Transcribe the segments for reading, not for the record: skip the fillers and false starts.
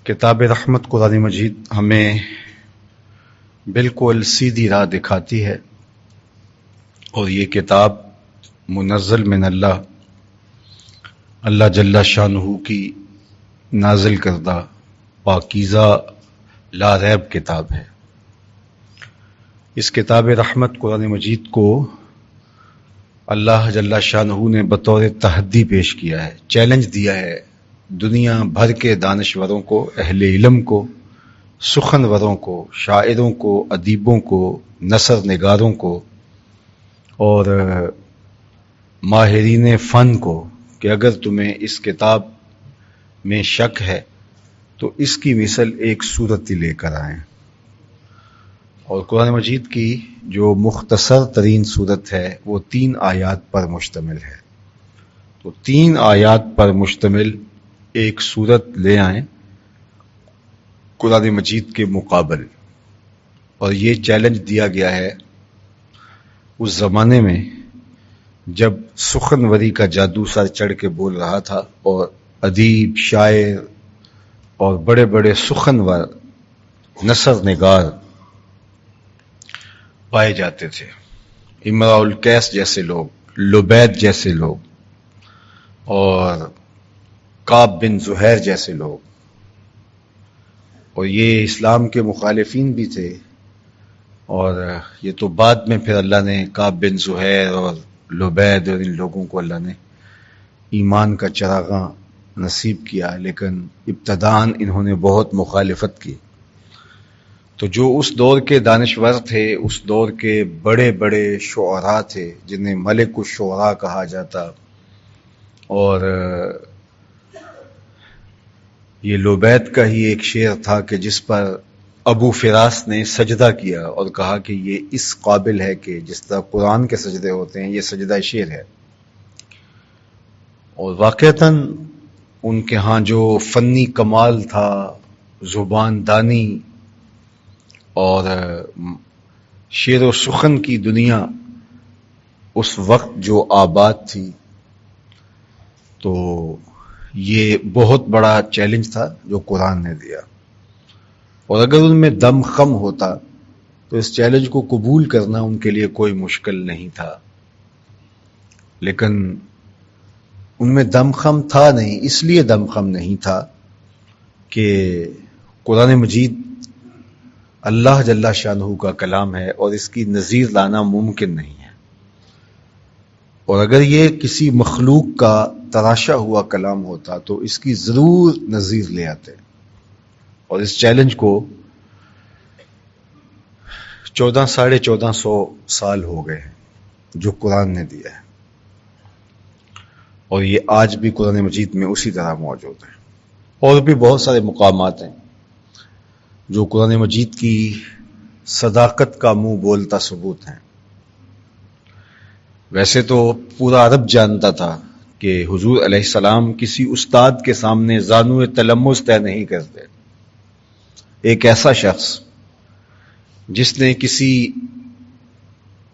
کتاب رحمت قرآن مجید ہمیں بالکل سیدھی راہ دکھاتی ہے، اور یہ کتاب منزل من اللہ جل شانہ کی نازل کردہ پاکیزہ لا ریب کتاب ہے۔ اس کتاب رحمت قرآن مجید کو اللہ جل شانہ نے بطور تحدی پیش کیا ہے، چیلنج دیا ہے دنیا بھر کے دانشوروں کو، اہل علم کو، سخنوروں کو، شاعروں کو، ادیبوں کو، نثر نگاروں کو اور ماہرین فن کو کہ اگر تمہیں اس کتاب میں شک ہے تو اس کی مثل ایک سورت ہی لے کر آئیں۔ اور قرآن مجید کی جو مختصر ترین سورت ہے وہ 3 آیات پر مشتمل ہے، تو 3 آیات پر مشتمل ایک سورت لے آئیں قرآن مجید کے مقابل۔ اور یہ چیلنج دیا گیا ہے اس زمانے میں جب سخنوری کا جادو سر چڑھ کے بول رہا تھا، اور ادیب، شاعر اور بڑے بڑے سخنور، نثر نگار پائے جاتے تھے، امراء القیس جیسے لوگ، لبید جیسے لوگ اور کعب بن زہیر جیسے لوگ، اور یہ اسلام کے مخالفین بھی تھے۔ اور یہ تو بعد میں پھر اللہ نے کعب بن زہیر اور لبید اور ان لوگوں کو اللہ نے ایمان کا چراغاں نصیب کیا، لیکن ابتداً انہوں نے بہت مخالفت کی۔ تو جو اس دور کے دانشور تھے، اس دور کے بڑے بڑے شعراء تھے جنہیں ملک الشعراء کہا جاتا، اور یہ لبید کا ہی ایک شعر تھا کہ جس پر ابو فراس نے سجدہ کیا اور کہا کہ یہ اس قابل ہے کہ جس طرح قرآن کے سجدے ہوتے ہیں یہ سجدہ شعر ہے۔ اور واقعتاً ان کے ہاں جو فنی کمال تھا، زبان دانی اور شعر و سخن کی دنیا اس وقت جو آباد تھی، تو یہ بہت بڑا چیلنج تھا جو قرآن نے دیا۔ اور اگر ان میں دم خم ہوتا تو اس چیلنج کو قبول کرنا ان کے لیے کوئی مشکل نہیں تھا، لیکن ان میں دم خم تھا نہیں۔ اس لیے دم خم نہیں تھا کہ قرآن مجید اللہ جل شانہ کا کلام ہے اور اس کی نظیر لانا ممکن نہیں ہے، اور اگر یہ کسی مخلوق کا تراشا ہوا کلام ہوتا تو اس کی ضرور نظیر لے آتے۔ اور اس چیلنج کو 1400 سال ہو گئے ہیں جو قرآن نے دیا ہے، اور یہ آج بھی قرآن مجید میں اسی طرح موجود ہے۔ اور بھی بہت سارے مقامات ہیں جو قرآن مجید کی صداقت کا منہ بولتا ثبوت ہیں۔ ویسے تو پورا عرب جانتا تھا کہ حضور علیہ السلام کسی استاد کے سامنے زانو تلمس طے نہیں کرتے۔ ایک ایسا شخص جس نے کسی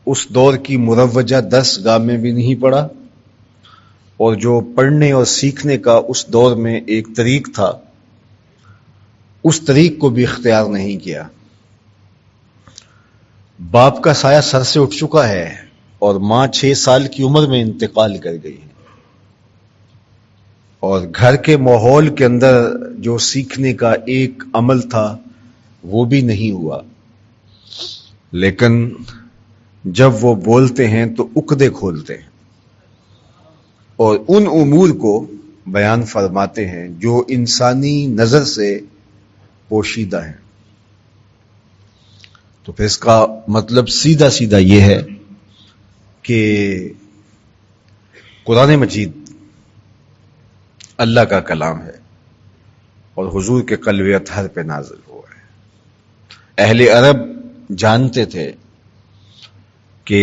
اس دور کی مروجہ درسگاہ میں بھی نہیں پڑھا، اور جو پڑھنے اور سیکھنے کا اس دور میں ایک طریق تھا، اس طریق کو بھی اختیار نہیں کیا۔ باپ کا سایہ سر سے اٹھ چکا ہے اور ماں 6 سال کی عمر میں انتقال کر گئی ہے، اور گھر کے ماحول کے اندر جو سیکھنے کا ایک عمل تھا وہ بھی نہیں ہوا، لیکن جب وہ بولتے ہیں تو عقدے کھولتے ہیں اور ان امور کو بیان فرماتے ہیں جو انسانی نظر سے پوشیدہ ہیں۔ تو پھر اس کا مطلب سیدھا سیدھا یہ ہے کہ قرآن مجید اللہ کا کلام ہے اور حضور کے قلب اطہر پہ نازل ہوا ہے۔ اہل عرب جانتے تھے کہ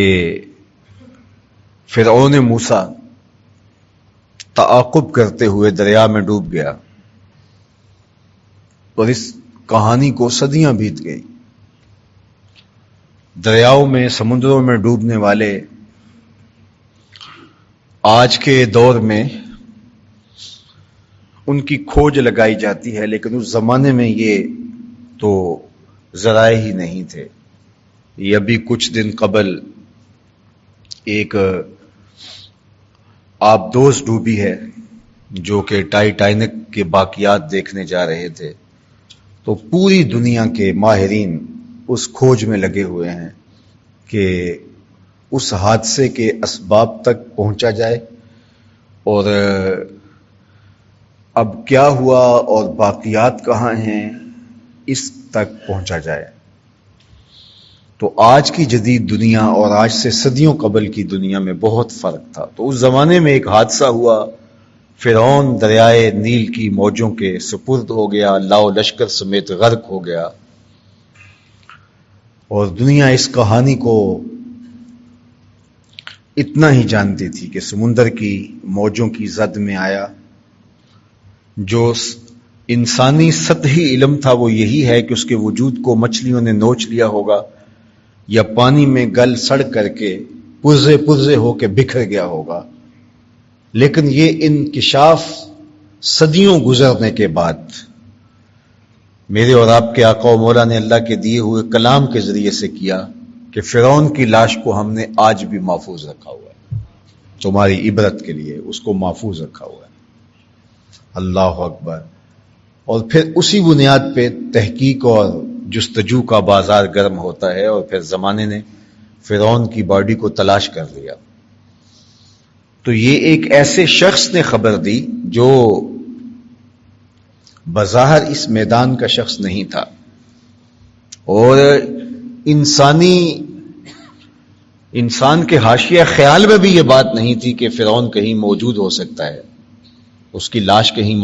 فرعون موسیٰ تعاقب کرتے ہوئے دریا میں ڈوب گیا، اور اس کہانی کو صدیاں بیت گئی۔ دریاؤں میں، سمندروں میں ڈوبنے والے آج کے دور میں ان کی کھوج لگائی جاتی ہے، لیکن اس زمانے میں یہ تو ذرائع ہی نہیں تھے۔ یہ ابھی کچھ دن قبل ایک آبدوز ڈوبی ہے جو کہ ٹائٹینک کے باقیات دیکھنے جا رہے تھے، تو پوری دنیا کے ماہرین اس کھوج میں لگے ہوئے ہیں کہ اس حادثے کے اسباب تک پہنچا جائے اور اب کیا ہوا اور باقیات کہاں ہیں اس تک پہنچا جائے۔ تو آج کی جدید دنیا اور آج سے صدیوں قبل کی دنیا میں بہت فرق تھا۔ تو اس زمانے میں ایک حادثہ ہوا، فرعون دریائے نیل کی موجوں کے سپرد ہو گیا، لاؤ لشکر سمیت غرق ہو گیا، اور دنیا اس کہانی کو اتنا ہی جانتی تھی کہ سمندر کی موجوں کی زد میں آیا۔ جو انسانی سطحی علم تھا وہ یہی ہے کہ اس کے وجود کو مچھلیوں نے نوچ لیا ہوگا یا پانی میں گل سڑ کر کے پرزے پرزے ہو کے بکھر گیا ہوگا، لیکن یہ انکشاف صدیوں گزرنے کے بعد میرے اور آپ کے آقا و مولا نے اللہ کے دیے ہوئے کلام کے ذریعے سے کیا کہ فرعون کی لاش کو ہم نے آج بھی محفوظ رکھا ہوا ہے، تمہاری عبرت کے لیے اس کو محفوظ رکھا ہوا ہے۔ اللہ اکبر۔ اور پھر اسی بنیاد پہ تحقیق اور جستجو کا بازار گرم ہوتا ہے، اور پھر زمانے نے فرعون کی باڈی کو تلاش کر لیا۔ تو یہ ایک ایسے شخص نے خبر دی جو بظاہر اس میدان کا شخص نہیں تھا، اور انسان کے حاشیہ خیال میں بھی یہ بات نہیں تھی کہ فرعون کہیں موجود ہو سکتا ہے، اس کی لاش کہیں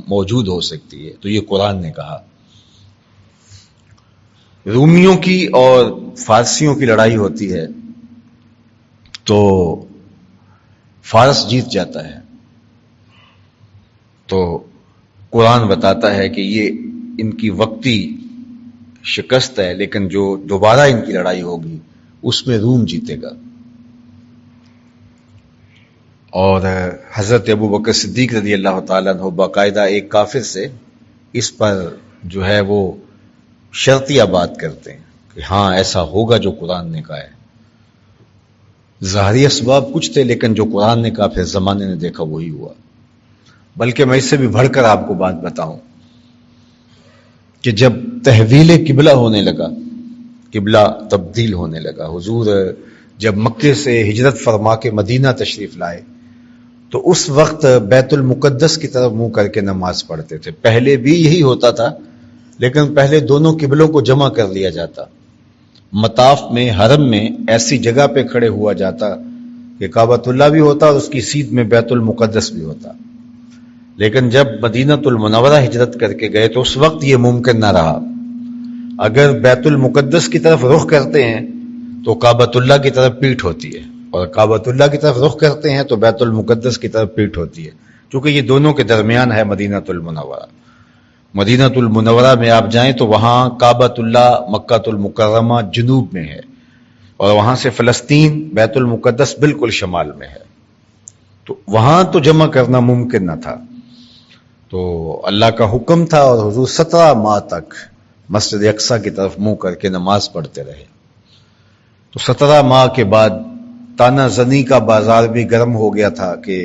موجود ہو سکتی ہے۔ تو یہ قرآن نے کہا۔ رومیوں کی اور فارسیوں کی لڑائی ہوتی ہے تو فارس جیت جاتا ہے، تو قرآن بتاتا ہے کہ یہ ان کی وقتی شکست ہے، لیکن جو دوبارہ ان کی لڑائی ہوگی اس میں روم جیتے گا۔ اور حضرت ابو بکر صدیق رضی اللہ تعالیٰ عنہ باقاعدہ ایک کافر سے اس پر جو ہے وہ شرطیہ بات کرتے ہیں کہ ہاں ایسا ہوگا جو قرآن نے کہا ہے۔ ظاہری اسباب کچھ تھے، لیکن جو قرآن نے کہا پھر زمانے نے دیکھا وہی ہوا۔ بلکہ میں اس سے بھی بڑھ کر آپ کو بات بتاؤں کہ جب تحویل قبلہ ہونے لگا، قبلہ تبدیل ہونے لگا، حضور جب مکے سے ہجرت فرما کے مدینہ تشریف لائے تو اس وقت بیت المقدس کی طرف منہ کر کے نماز پڑھتے تھے۔ پہلے بھی یہی ہوتا تھا، لیکن پہلے دونوں قبلوں کو جمع کر لیا جاتا۔ مطاف میں، حرم میں ایسی جگہ پہ کھڑے ہوا جاتا کہ کعبۃ اللہ بھی ہوتا اور اس کی سیدھ میں بیت المقدس بھی ہوتا۔ لیکن جب مدینۃ المنورہ ہجرت کر کے گئے تو اس وقت یہ ممکن نہ رہا۔ اگر بیت المقدس کی طرف رخ کرتے ہیں تو کعبۃ اللہ کی طرف پیٹھ ہوتی ہے، اور کعبۃ اللہ کی طرف رخ کرتے ہیں تو بیت المقدس کی طرف پیٹھ ہوتی ہے، چونکہ یہ دونوں کے درمیان ہے مدینۃ المنورہ۔ مدینۃ المنورہ میں آپ جائیں تو وہاں کعبۃ اللہ مکہ المکرمہ جنوب میں ہے، اور وہاں سے فلسطین بیت المقدس بالکل شمال میں ہے، تو وہاں تو جمع کرنا ممکن نہ تھا۔ تو اللہ کا حکم تھا، اور حضور 17 ماہ تک مسجد اقصیٰ کی طرف منہ کر کے نماز پڑھتے رہے۔ تو 17 ماہ کے بعد تانا زنی کا بازار بھی گرم ہو گیا تھا کہ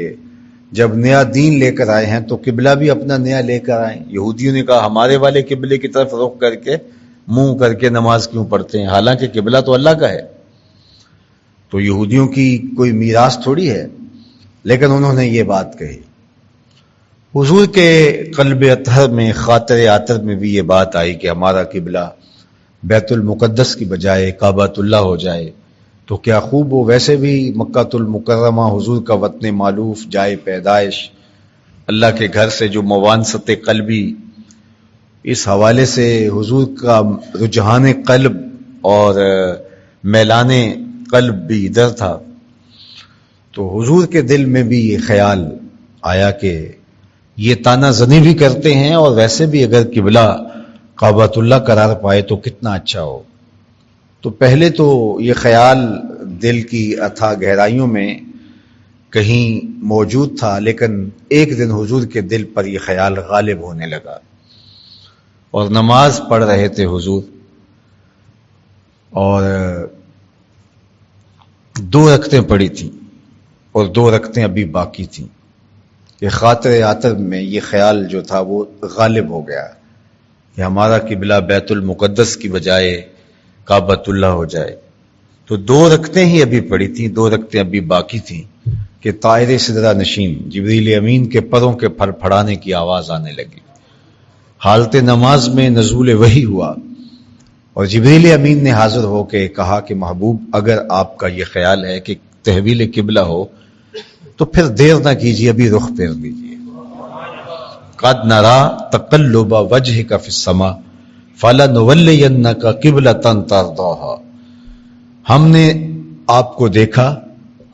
جب نیا دین لے کر آئے ہیں تو قبلہ بھی اپنا نیا لے کر آئیں۔ یہودیوں نے کہا ہمارے والے قبلے کی طرف رخ کر کے منہ کر کے نماز کیوں پڑھتے ہیں، حالانکہ قبلہ تو اللہ کا ہے۔ تو یہودیوں کی کوئی میراث تھوڑی ہے، لیکن انہوں نے یہ بات کہی۔ حضور کے قلب اطہر میں، خاطر عاطر میں بھی یہ بات آئی کہ ہمارا قبلہ بیت المقدس کی بجائے کعبۃ اللہ ہو جائے تو کیا خوب ہو۔ ویسے بھی مکہ المکرمہ حضور کا وطن معلوف، جائے پیدائش، اللہ کے گھر سے جو موانست قلبی، اس حوالے سے حضور کا رجحان قلب اور میلان قلب بھی ادھر تھا۔ تو حضور کے دل میں بھی یہ خیال آیا کہ یہ تانا زنی بھی کرتے ہیں، اور ویسے بھی اگر قبلہ کعبۃ اللہ قرار پائے تو کتنا اچھا ہو۔ تو پہلے تو یہ خیال دل کی اتھا گہرائیوں میں کہیں موجود تھا، لیکن ایک دن حضور کے دل پر یہ خیال غالب ہونے لگا اور نماز پڑھ رہے تھے حضور، اور 2 رکعتیں پڑھی تھیں اور 2 رکعتیں ابھی باقی تھیں کہ خاطر عاطر میں یہ خیال جو تھا وہ غالب ہو گیا کہ ہمارا قبلہ بیت المقدس کی بجائے کعبۃ اللہ ہو جائے. تو 2 رکعتیں ہی ابھی پڑھی تھیں، 2 رکعتیں ابھی باقی تھیں کہ طائر سدرہ نشین جبریل امین کے پروں کے پھڑ پھڑانے کی آواز آنے لگی. حالت نماز میں نزول وحی ہوا اور جبریل امین نے حاضر ہو کے کہا کہ محبوب، اگر آپ کا یہ خیال ہے کہ تحویل قبلہ ہو تو پھر دیر نہ کیجیے، ابھی رخ پھیر لیجیے. قد نرا تقلب وجهك في السماء فلنولينك قبلة ترضاها. ہم نے آپ کو دیکھا،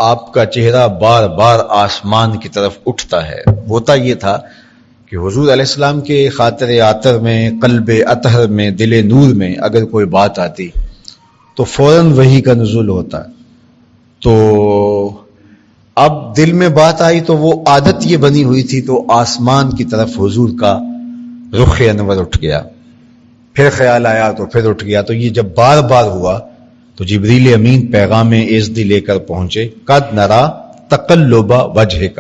آپ کا چہرہ بار بار آسمان کی طرف اٹھتا ہے. ہوتا یہ تھا کہ حضور علیہ السلام کے خاطر عاطر میں، قلب اطہر میں، دل نور میں اگر کوئی بات آتی تو فوراً وحی کا نزول ہوتا. تو اب دل میں بات آئی تو وہ عادت یہ بنی ہوئی تھی، تو آسمان کی طرف حضور کا رخ انور اٹھ گیا. پھر خیال آیا تو پھر اٹھ گیا. تو یہ جب بار بار ہوا تو جبریل امین پیغام عزدی لے کر پہنچے. قد نرا تقلب وجهك،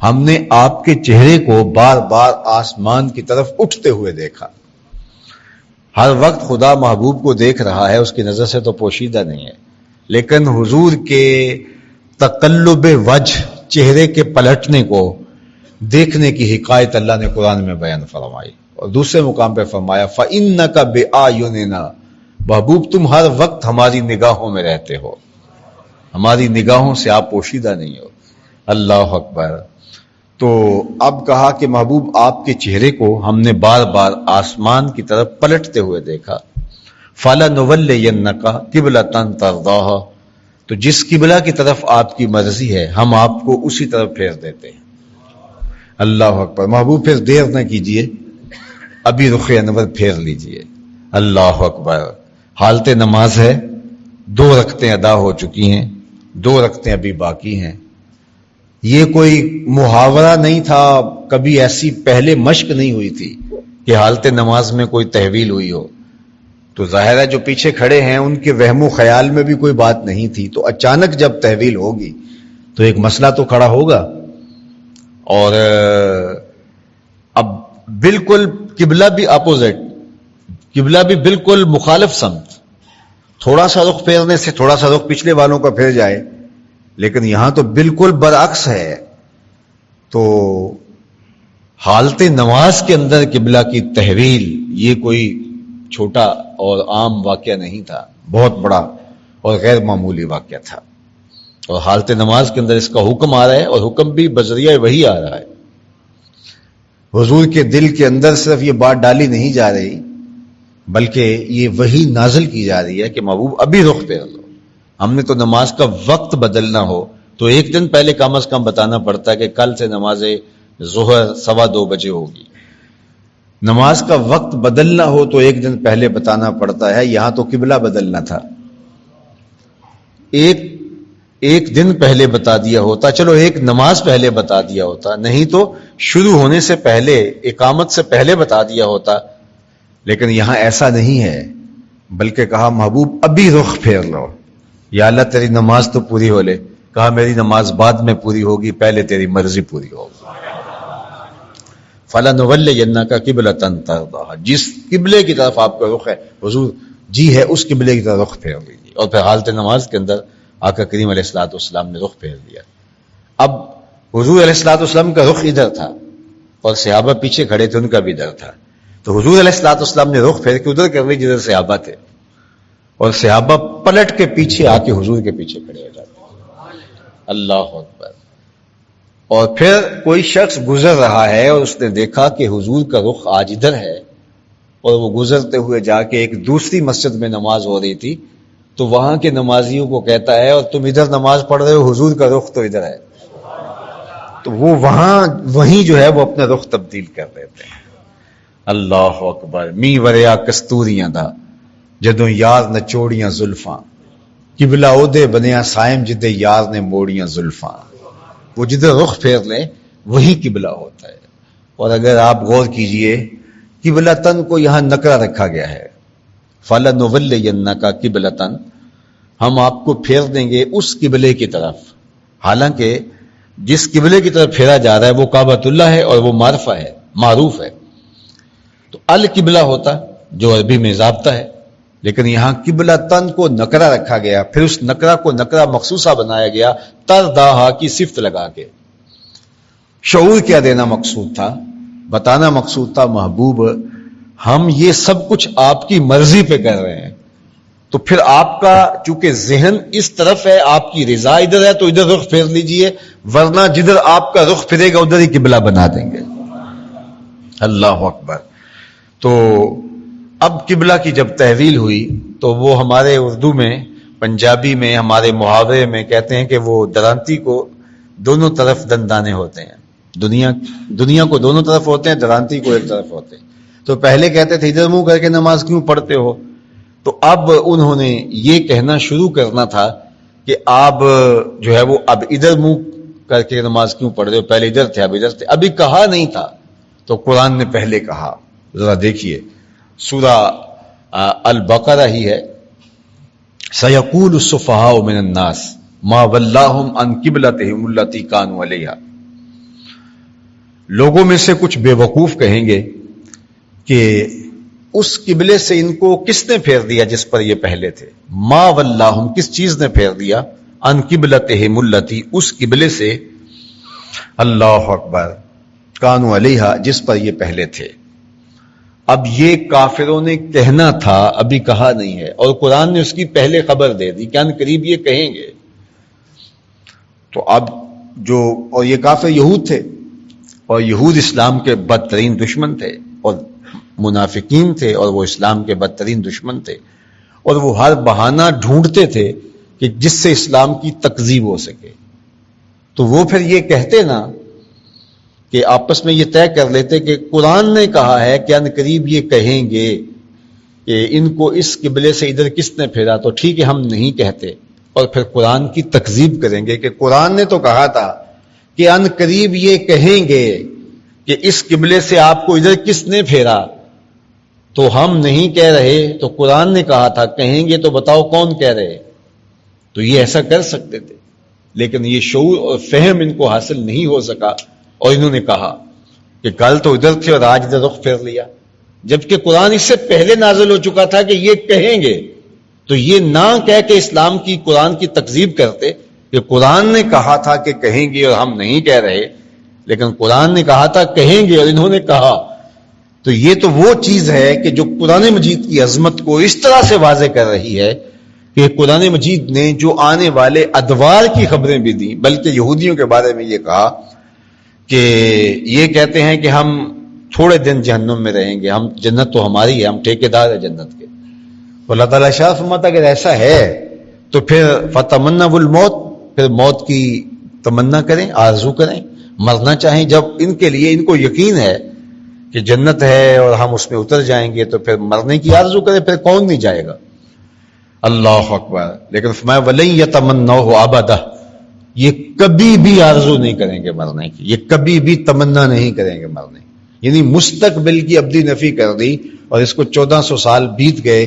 ہم نے آپ کے چہرے کو بار بار آسمان کی طرف اٹھتے ہوئے دیکھا. ہر وقت خدا محبوب کو دیکھ رہا ہے، اس کی نظر سے تو پوشیدہ نہیں ہے، لیکن حضور کے تقلب وجہ، چہرے کے پلٹنے کو دیکھنے کی حکایت اللہ نے قرآن میں بیان فرمائی. اور دوسرے مقام پہ فرمایا فَإِنَّكَ بِآيُنِنَا، محبوب تم ہر وقت ہماری نگاہوں میں رہتے ہو، ہماری نگاہوں سے آپ پوشیدہ نہیں ہو. اللہ اکبر. تو اب کہا کہ محبوب آپ کے چہرے کو ہم نے بار بار آسمان کی طرف پلٹتے ہوئے دیکھا. فَلَنُوَلِّيَنَّكَ قِبْلَةً تَرْضَاهَا، تو جس قبلہ کی طرف آپ کی مرضی ہے ہم آپ کو اسی طرف پھیر دیتے ہیں. اللہ اکبر. محبوب پھر دیر نہ کیجئے، ابھی رخ انور پھیر لیجئے. اللہ اکبر. حالت نماز ہے، 2 رکعتیں ادا ہو چکی ہیں، 2 رکعتیں ابھی باقی ہیں. یہ کوئی محاورہ نہیں تھا، کبھی ایسی پہلے مشق نہیں ہوئی تھی کہ حالت نماز میں کوئی تحویل ہوئی ہو. تو ظاہر ہے جو پیچھے کھڑے ہیں ان کے وہم و خیال میں بھی کوئی بات نہیں تھی. تو اچانک جب تحویل ہوگی تو ایک مسئلہ تو کھڑا ہوگا. اور اب بالکل قبلہ بھی اپوزٹ، قبلہ بھی بالکل مخالف سمت. تھوڑا سا رخ پھیرنے سے تھوڑا سا رخ پچھلے والوں کا پھیر جائے، لیکن یہاں تو بالکل برعکس ہے. تو حالت نماز کے اندر قبلہ کی تحویل یہ کوئی چھوٹا اور عام واقعہ نہیں تھا، بہت بڑا اور غیر معمولی واقعہ تھا. اور حالت نماز کے اندر اس کا حکم آ رہا ہے، اور حکم بھی بذریعہ وحی آ رہا ہے. حضور کے دل کے اندر صرف یہ بات ڈالی نہیں جا رہی، بلکہ یہ وحی نازل کی جا رہی ہے کہ محبوب ابھی رخ پھیر لو. ہم نے تو نماز کا وقت بدلنا ہو تو ایک دن پہلے کم از کم بتانا پڑتا ہے کہ کل سے نماز ظہر 2:15 بجے ہوگی. نماز کا وقت بدلنا ہو تو ایک دن پہلے بتانا پڑتا ہے. یہاں تو قبلہ بدلنا تھا، ایک دن پہلے بتا دیا ہوتا، چلو ایک نماز پہلے بتا دیا ہوتا، نہیں تو شروع ہونے سے پہلے، اقامت سے پہلے بتا دیا ہوتا. لیکن یہاں ایسا نہیں ہے، بلکہ کہا محبوب ابھی رخ پھیر لو. یا اللہ تیری نماز تو پوری ہو لے. کہا میری نماز بعد میں پوری ہوگی، پہلے تیری مرضی پوری ہوگی. فَلَنُوَلِّيَنَّكَ قِبْلَةً تَرْضَاهَا، جس قبلے کی طرف آپ کا رخ ہے حضور جی ہے، اس قبلے کی طرف رخ پھیر لیجیے. اور پھر حالت نماز کے اندر آقا کریم علیہ الصلوۃ والسلام نے رخ پھیر دیا. اب حضور علیہ الصلوۃ والسلام کا رخ ادھر تھا اور صحابہ پیچھے کھڑے تھے، ان کا بھی ادھر تھا. تو حضور علیہ الصلوۃ والسلام نے رخ پھیر کے ادھر کر لی جدھر صحابہ تھے، اور صحابہ پلٹ کے پیچھے آ کے حضور کے پیچھے کھڑے ہو جاتے. اللہ اکبر. اور پھر کوئی شخص گزر رہا ہے اور اس نے دیکھا کہ حضور کا رخ آج ادھر ہے، اور وہ گزرتے ہوئے جا کے ایک دوسری مسجد میں نماز ہو رہی تھی، تو وہاں کے نمازیوں کو کہتا ہے اور تم ادھر نماز پڑھ رہے ہو، حضور کا رخ تو ادھر ہے. تو وہ وہیں جو ہے وہ اپنا رخ تبدیل کر دیتے ہیں. اللہ اکبر. می وریا کستوریاں دا جدوں یار نچوڑیاں زلفاں، قبلہ اودے بنیا سائم جدے یار نے موڑیاں زلفاں. وہ جدھر رخ پھیر لیں وہی قبلہ ہوتا ہے. اور اگر آپ غور کیجئے قبلتن کو یہاں نکرہ رکھا گیا ہے، فَلَنُوَلِّيَنَّكَ قِبْلَةً، ہم آپ کو پھیر دیں گے اس قبلے کی طرف. حالانکہ جس قبلے کی طرف پھیرا جا رہا ہے وہ کعبۃ اللہ ہے اور وہ معرفہ ہے، معروف ہے. تو القبلہ ہوتا جو عربی میں ضابطہ ہے، لیکن یہاں قبلتن کو نکرہ رکھا گیا، پھر اس نکرہ کو نکرہ مخصوصہ بنایا گیا ترداہا کی صفت لگا کے. شعور کیا دینا مقصود تھا؟ بتانا مقصود تھا محبوب ہم یہ سب کچھ آپ کی مرضی پہ کر رہے ہیں، تو پھر آپ کا چونکہ ذہن اس طرف ہے، آپ کی رضا ادھر ہے، تو ادھر رخ پھیر لیجئے، ورنہ جدھر آپ کا رخ پھرے گا ادھر ہی قبلہ بنا دیں گے. اللہ اکبر. تو اب قبلہ کی جب تحویل ہوئی تو وہ ہمارے اردو میں، پنجابی میں، ہمارے محاورے میں کہتے ہیں کہ وہ درانتی کو دونوں طرف دندانے ہوتے ہیں. دنیا کو دونوں طرف ہوتے ہیں، درانتی کو ایک طرف ہوتے ہیں. تو پہلے کہتے تھے ادھر منہ کر کے نماز کیوں پڑھتے ہو، تو اب انہوں نے یہ کہنا شروع کرنا تھا کہ آپ جو ہے وہ اب ادھر منہ کر کے نماز کیوں پڑھ رہے ہو، پہلے ادھر تھے اب ادھر تھے. ابھی کہا نہیں تھا تو قرآن نے پہلے کہا. ذرا دیکھیے سورہ البقرہ ہی ہے. سَيَقُولُ السُّفَهَاءُ مِنَ النَّاسِ مَا وَلَّاهُمْ عَنْ قِبْلَتِهِمُ الَّتِي كَانُوا عَلَيْهَا. لوگوں میں سے کچھ بے وقوف کہیں گے کہ اس قبلے سے ان کو کس نے پھیر دیا جس پر یہ پہلے تھے. ما وَلَّاهُمْ کس چیز نے پھیر دیا، عَنْ قِبْلَتِهِمُ الَّتِي اس قبلے سے، اللہ اکبر، كَانُوا عَلَيْهَا جس پر یہ پہلے تھے. اب یہ کافروں نے کہنا تھا، ابھی کہا نہیں ہے، اور قرآن نے اس کی پہلے خبر دے دی کہ ان قریب یہ کہیں گے. تو اب جو، اور یہ کافر یہود تھے، اور یہود اسلام کے بدترین دشمن تھے، اور منافقین تھے، اور وہ اسلام کے بدترین دشمن تھے، اور وہ ہر بہانہ ڈھونڈتے تھے کہ جس سے اسلام کی تکذیب ہو سکے. تو وہ پھر یہ کہتے نا کہ آپس میں یہ طے کر لیتے کہ قرآن نے کہا ہے کہ ان قریب یہ کہیں گے کہ ان کو اس قبلے سے ادھر کس نے پھیرا، تو ٹھیک ہے ہم نہیں کہتے، اور پھر قرآن کی تکذیب کریں گے کہ قرآن نے تو کہا تھا کہ ان قریب یہ کہیں گے کہ اس قبلے سے آپ کو ادھر کس نے پھیرا، تو ہم نہیں کہہ رہے، تو قرآن نے کہا تھا کہیں گے، تو بتاؤ کون کہہ رہے. تو یہ ایسا کر سکتے تھے، لیکن یہ شعور اور فہم ان کو حاصل نہیں ہو سکا، اور انہوں نے کہا کہ کل تو ادھر تھے اور آج ادھر رخ پھیر لیا، جبکہ قرآن اس سے پہلے نازل ہو چکا تھا کہ یہ کہیں گے. تو یہ نہ کہہ کے اسلام کی، قرآن کی تکذیب کرتے کہ قرآن نے کہا تھا کہ کہیں گے اور ہم نہیں کہہ رہے، لیکن قرآن نے کہا تھا کہیں گے اور انہوں نے کہا. تو یہ تو وہ چیز ہے کہ جو قرآن مجید کی عظمت کو اس طرح سے واضح کر رہی ہے کہ قرآن مجید نے جو آنے والے ادوار کی خبریں بھی دیں، بلکہ یہودیوں کے بارے میں یہ کہا کہ یہ کہتے ہیں کہ ہم تھوڑے دن جہنم میں رہیں گے، ہم جنت تو ہماری ہے، ہم ٹھیکیدار ہیں جنت کے. اللہ تعالیٰ شاہ فرماتا اگر ایسا ہے تو پھر فتمنوا الموت، پھر موت کی تمنا کریں، آرزو کریں، مرنا چاہیں. جب ان کے لیے، ان کو یقین ہے کہ جنت ہے اور ہم اس میں اتر جائیں گے، تو پھر مرنے کی آرزو کریں، پھر کون نہیں جائے گا. اللہ اکبر. لیکن فرمایا وَلَن يَتَمَنَّوْهُ أَبَدًا، یہ کبھی بھی آرزو نہیں کریں گے مرنے کی، یہ کبھی بھی تمنا نہیں کریں گے مرنے کی. یعنی مستقبل کی ابدی نفی کر دی، اور اس کو 1400 سال بیت گئے.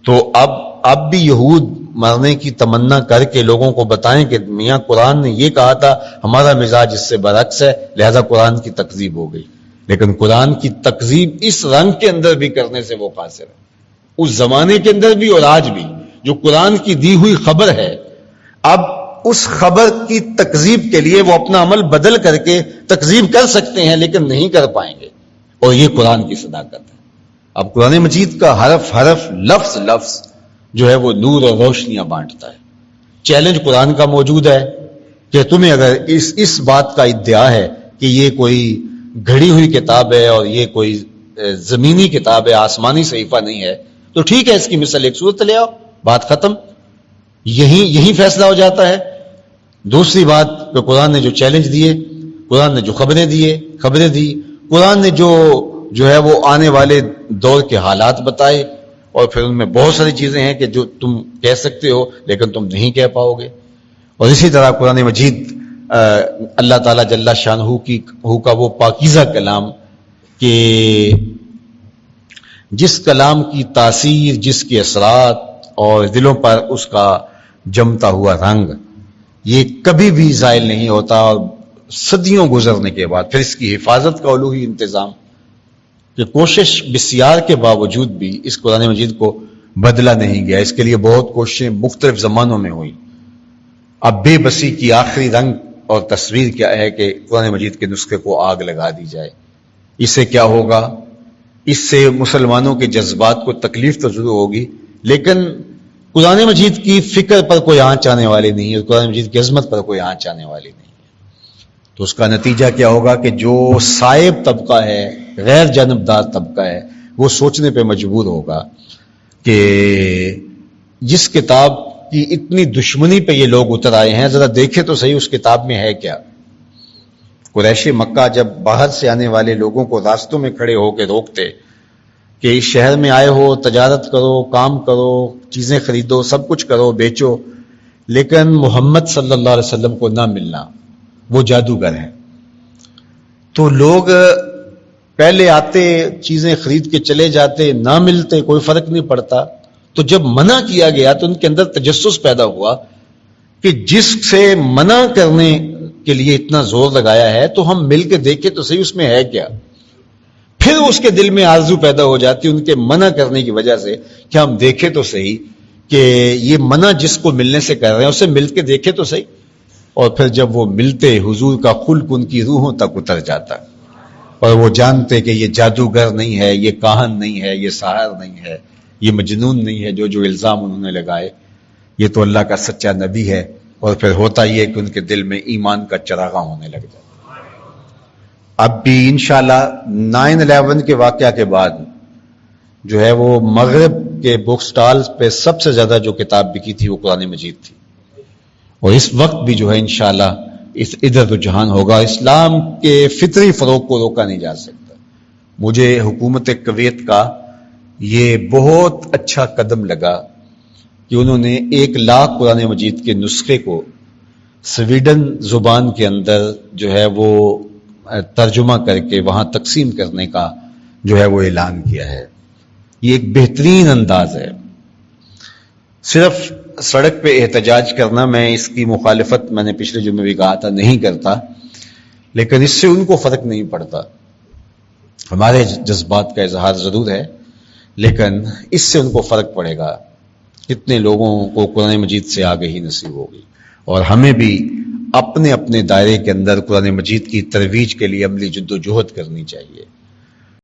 تو اب بھی یہود مرنے کی تمنا کر کے لوگوں کو بتائیں کہ میاں قرآن نے یہ کہا تھا، ہمارا مزاج اس سے برعکس ہے، لہذا قرآن کی تکذیب ہو گئی. لیکن قرآن کی تکذیب اس رنگ کے اندر بھی کرنے سے وہ قاصر ہے، اس زمانے کے اندر بھی اور آج بھی. جو قرآن کی دی ہوئی خبر ہے، اب اس خبر کی تکذیب کے لیے وہ اپنا عمل بدل کر کے تکذیب کر سکتے ہیں، لیکن نہیں کر پائیں گے. اور یہ قرآن کی صداقت ہے. اب قرآن مجید کا حرف حرف، لفظ لفظ جو ہے وہ نور اور روشنیاں بانٹتا ہے. چیلنج قرآن کا موجود ہے کہ تمہیں اگر اس بات کا ادعا ہے کہ یہ کوئی گھڑی ہوئی کتاب ہے اور یہ کوئی زمینی کتاب ہے، آسمانی صحیفہ نہیں ہے، تو ٹھیک ہے، اس کی مثال ایک صورت لے آؤ، بات ختم. یہی فیصلہ ہو جاتا ہے. دوسری بات کہ قرآن نے جو چیلنج دیے، قرآن نے جو خبریں دی، قرآن نے جو ہے وہ آنے والے دور کے حالات بتائے، اور پھر ان میں بہت ساری چیزیں ہیں کہ جو تم کہہ سکتے ہو لیکن تم نہیں کہہ پاؤ گے. اور اسی طرح قرآن مجید اللہ تعالیٰ جل شانہ کا وہ پاکیزہ کلام کہ جس کلام کی تاثیر، جس کے اثرات اور دلوں پر اس کا جمتا ہوا رنگ یہ کبھی بھی زائل نہیں ہوتا، اور صدیوں گزرنے کے بعد پھر اس کی حفاظت کا الوہی انتظام کہ کوشش بسیار کے باوجود بھی اس قرآن مجید کو بدلا نہیں گیا۔ اس کے لیے بہت کوششیں مختلف زمانوں میں ہوئی۔ اب بے بسی کی آخری رنگ اور تصویر کیا ہے کہ قرآن مجید کے نسخے کو آگ لگا دی جائے۔ اس سے کیا ہوگا؟ اس سے مسلمانوں کے جذبات کو تکلیف تو ضرور ہوگی، لیکن قرآن مجید کی فکر پر کوئی آنچ آنے والی نہیں ہے، قرآن مجید کی عظمت پر کوئی آنچ آنے والی نہیں ہے۔ تو اس کا نتیجہ کیا ہوگا کہ جو سائب طبقہ ہے، غیر جانبدار طبقہ ہے، وہ سوچنے پہ مجبور ہوگا کہ جس کتاب کی اتنی دشمنی پہ یہ لوگ اتر آئے ہیں، ذرا دیکھے تو صحیح اس کتاب میں ہے کیا۔ قریش مکہ جب باہر سے آنے والے لوگوں کو راستوں میں کھڑے ہو کے روکتے کہ اس شہر میں آئے ہو، تجارت کرو، کام کرو، چیزیں خریدو، سب کچھ کرو، بیچو، لیکن محمد صلی اللہ علیہ وسلم کو نہ ملنا، وہ جادوگر ہیں۔ تو لوگ پہلے آتے، چیزیں خرید کے چلے جاتے، نہ ملتے، کوئی فرق نہیں پڑتا۔ تو جب منع کیا گیا تو ان کے اندر تجسس پیدا ہوا کہ جس سے منع کرنے کے لیے اتنا زور لگایا ہے تو ہم مل کے دیکھیں تو صحیح اس میں ہے کیا۔ پھر اس کے دل میں آرزو پیدا ہو جاتی ان کے منع کرنے کی وجہ سے کہ ہم دیکھیں تو صحیح کہ یہ منع جس کو ملنے سے کر رہے ہیں اسے مل کے دیکھیں تو صحیح۔ اور پھر جب وہ ملتے، حضور کا خلق ان کی روحوں تک اتر جاتا، اور وہ جانتے کہ یہ جادوگر نہیں ہے، یہ کاہن نہیں ہے، یہ ساحر نہیں ہے، یہ مجنون نہیں ہے جو الزام انہوں نے لگائے، یہ تو اللہ کا سچا نبی ہے۔ اور پھر ہوتا یہ کہ ان کے دل میں ایمان کا چراغاں ہونے لگ جاتا۔ اب بھی انشاءاللہ 9/11 کے واقعہ کے بعد جو ہے وہ مغرب کے بک سٹالز پہ سب سے زیادہ جو کتاب بکی تھی وہ قرآن مجید تھی، اور اس وقت بھی جو ہے انشاءاللہ اس ادھر رجحان ہوگا۔ اسلام کے فطری فروغ کو روکا نہیں جا سکتا۔ مجھے حکومت کویت کا یہ بہت اچھا قدم لگا کہ انہوں نے 1 لاکھ قرآن مجید کے نسخے کو سویڈن زبان کے اندر جو ہے وہ ترجمہ کر کے وہاں تقسیم کرنے کا جو ہے وہ اعلان کیا ہے۔ یہ ایک بہترین انداز ہے۔ صرف سڑک پہ احتجاج کرنا، میں اس کی مخالفت میں نے پچھلے جمعے بھی کہا تھا نہیں کرتا، لیکن اس سے ان کو فرق نہیں پڑتا۔ ہمارے جذبات کا اظہار ضرور ہے، لیکن اس سے ان کو فرق پڑے گا کتنے لوگوں کو قرآن مجید سے آگہی نصیب ہوگی۔ اور ہمیں بھی اپنے اپنے دائرے کے اندر قرآن مجید کی ترویج کے لیے عملی جد و جہد کرنی چاہیے۔